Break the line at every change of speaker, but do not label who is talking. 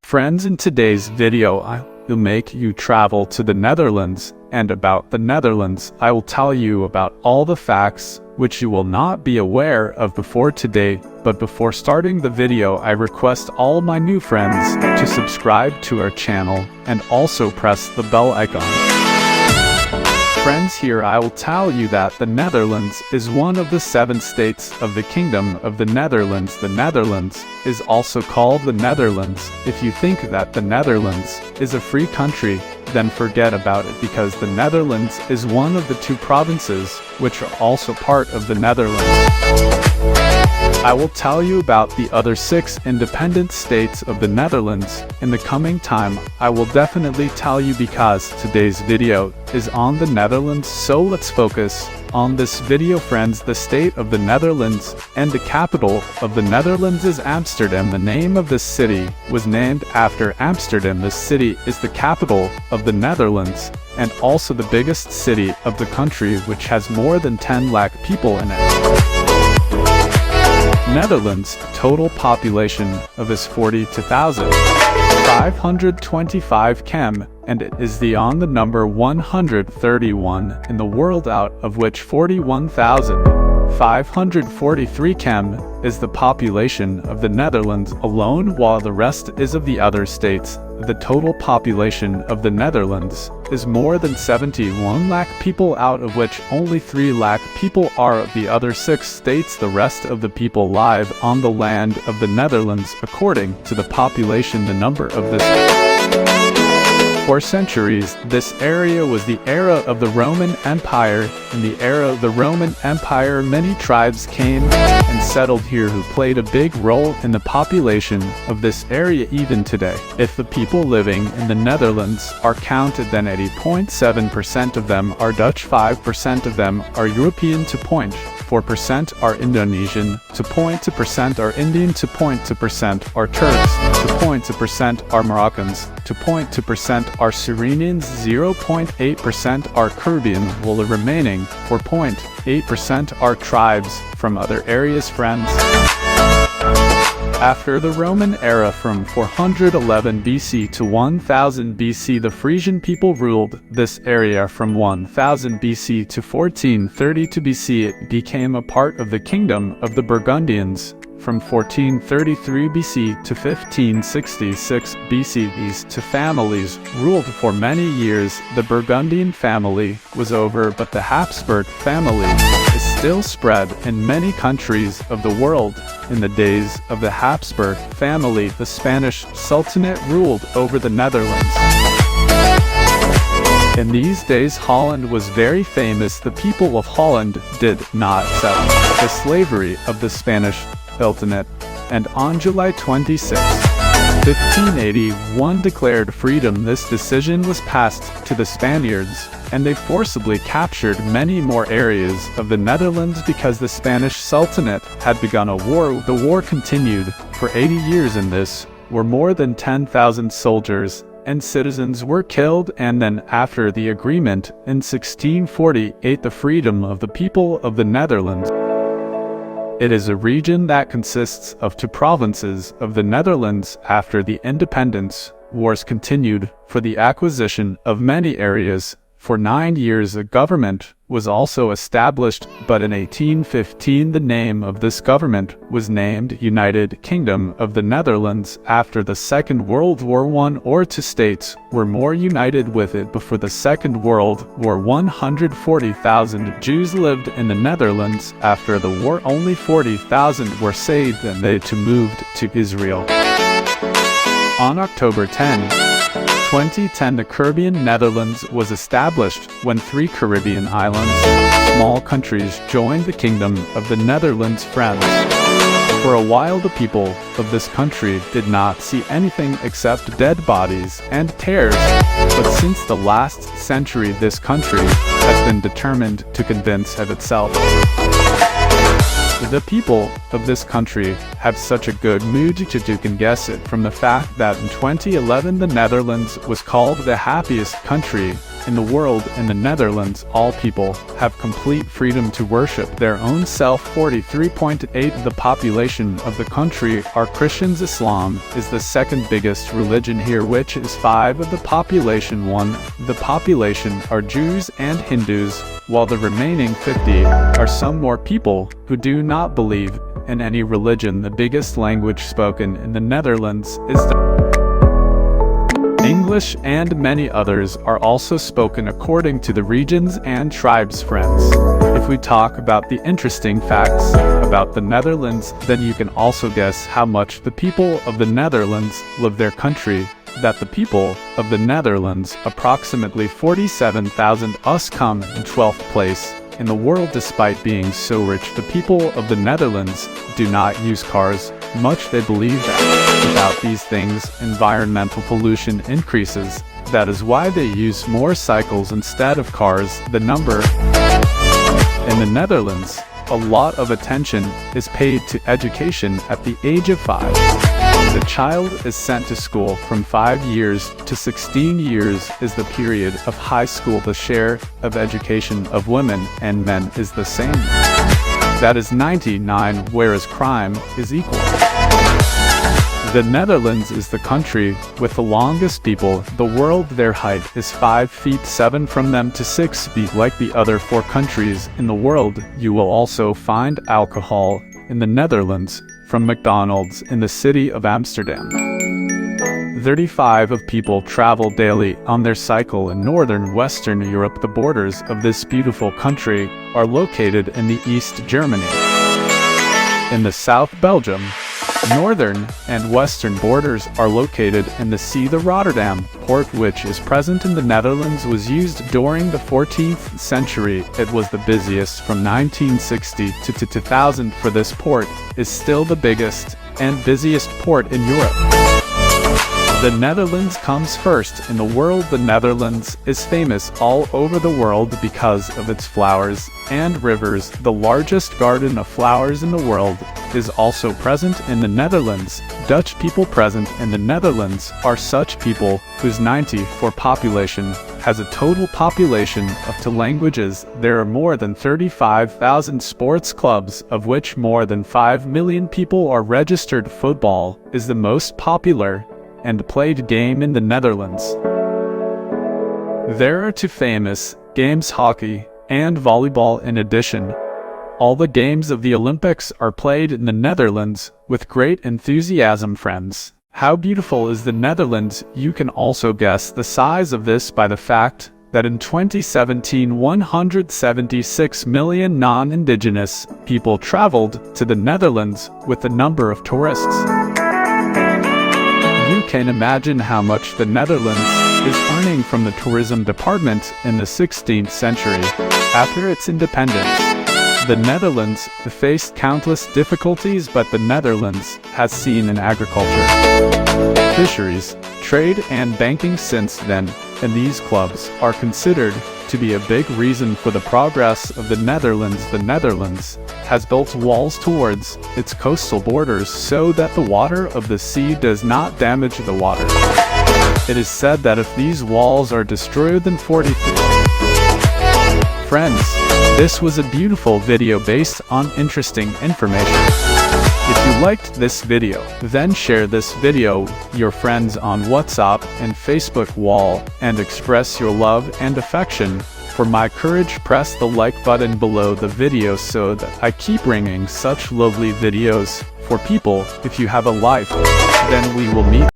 Friends, in today's video I will make you travel to the Netherlands, and about the Netherlands I will tell you about all the facts which you will not be aware of before today. But before starting the video, I request all my new friends to subscribe to our channel and also press the bell icon. Friends, here I will tell you that the Netherlands is one of the 7 states of the Kingdom of the Netherlands. The Netherlands is also called the Netherlands. If you think that the Netherlands is a free country, then forget about it, because the Netherlands is one of the 2 provinces which are also part of the Netherlands. I will tell you about the other 6 independent states of the Netherlands in the coming time. I will definitely tell you, because today's video is on the Netherlands, so let's focus on this video. Friends, the state of the Netherlands and the capital of the Netherlands is Amsterdam. The name of this city was named after Amsterdam. This city is the capital of the Netherlands and also the biggest city of the country, which has more than 10 lakh people in it. Netherlands total population of is 42,525 km, and it is on the number 131 in the world, out of which 41,543 km is the population of the Netherlands alone, while the rest is of the other states. The total population of the Netherlands is more than 71 lakh people, out of which only 3 lakh people are of the other 6 states. The rest of the people live on the land of the Netherlands. According to the population, the number of this. For centuries, this area was the era of the Roman Empire. In the era of the Roman Empire, many tribes came and settled here, who played a big role in the population of this area even today. If the people living in the Netherlands are counted, then 80.7% of them are Dutch, 5% of them are European, 2.4% are Indonesian, 2.2% are Indian, 2.2% are Turks, 2.2% are Moroccans, 2.2% are Surinamese, 0.8% are Caribbean, while the remaining 4.8% are tribes from other areas. Friends, after the Roman era, from 411 BC to 1000 BC, the Frisian people ruled this area. From 1000 BC to 1432 BC, it became a part of the Kingdom of the Burgundians. From 1433 BC to 1566 BC, these 2 families ruled for many years. The Burgundian family was over, but the Habsburg family is still spread in many countries of the world. In the days of the Habsburg family, the Spanish Sultanate ruled over the Netherlands. In these days, Holland was very famous. The people of Holland did not accept the slavery of the Spanish Sultanate, and on July 26, 1581 declared freedom. This decision was passed to the Spaniards, and they forcibly captured many more areas of the Netherlands because the Spanish Sultanate had begun a war. The war continued for 80 years. In this were more than 10,000 soldiers and citizens were killed, and then after the agreement in 1648, the freedom of the people of the Netherlands. It is a region that consists of 2 provinces of the Netherlands. After the independence, wars continued for the acquisition of many areas. For 9 years a government was also established, but in 1815 the name of this government was named United Kingdom of the Netherlands. After the Second World War, 1 or 2 states were more united with it. Before the Second World War, 140,000 Jews lived in the Netherlands. After the war, only 40,000 were saved, and they too moved to Israel. On October 10, 2010, the Caribbean Netherlands was established when 3 Caribbean islands, small countries, joined the Kingdom of the Netherlands. Friends, for a while the people of this country did not see anything except dead bodies and tears, but since the last century this country has been determined to convince of itself. The people of this country have such a good mood that you can guess it from the fact that in 2011 the Netherlands was called the happiest country In the world, in the Netherlands, all people have complete freedom to worship their own self. 43.8% of the population of the country are Christians. Islam is the second biggest religion here, which is 5% of the population. 1% of the population are Jews and Hindus, while the remaining 50% are some more people who do not believe in any religion. The biggest language spoken in the Netherlands is the English, and many others are also spoken according to the regions and tribes. Friends, if we talk about the interesting facts about the Netherlands, then you can also guess how much the people of the Netherlands love their country. That the people of the Netherlands, approximately 47,000 us, come in 12th place in the world. Despite being so rich, the people of the Netherlands do not use cars much. They believe that without these things, environmental pollution increases. That is why they use more cycles instead of cars. The number in the Netherlands, a lot of attention is paid to education at the age of 5. The child is sent to school from 5 years to 16 years is the period of high school. The share of education of women and men is the same. That is 99, whereas crime is equal. The Netherlands is the country with the longest people in the world. Their height is 5 feet 7 from them to 6 feet. Like the other 4 countries in the world, you will also find alcohol in the Netherlands from McDonald's in the city of Amsterdam. 35% of people travel daily on their cycle in northern Western Europe. The borders of this beautiful country are located in the east, Germany, in the south, Belgium. Northern and western borders are located in the sea. The Rotterdam port, which is present in the Netherlands, was used during the 14th century. It was the busiest from 1960 to 2000. For this port is still the biggest and busiest port in Europe. The Netherlands comes first in the world. The Netherlands is famous all over the world because of its flowers and rivers. The largest garden of flowers in the world is also present in the Netherlands. Dutch people present in the Netherlands are such people whose 94% population has a total population of 2 languages. There are more than 35,000 sports clubs, of which more than 5 million people are registered. Football is the most popular and played game in the Netherlands. There are 2 famous games, hockey and volleyball. In addition, all the games of the Olympics are played in the Netherlands with great enthusiasm. Friends, how beautiful is the Netherlands? You can also guess the size of this by the fact that in 2017, 176 million non-indigenous people traveled to the Netherlands with the number of tourists. You can imagine how much the Netherlands is earning from the tourism department in the 16th century. After its independence, the Netherlands faced countless difficulties, but the Netherlands has seen in agriculture, fisheries, trade and banking since then, and these clubs are considered to be a big reason for the progress of the Netherlands. The Netherlands has built walls towards its coastal borders so that the water of the sea does not damage the water. It is said that if these walls are destroyed, then 43. Friends, this was a beautiful video based on interesting information. If you liked this video, then share this video with your friends on WhatsApp and Facebook wall and express your love and affection for my courage. Press the like button below the video so that I keep bringing such lovely videos for people. If you have a life, then we will meet.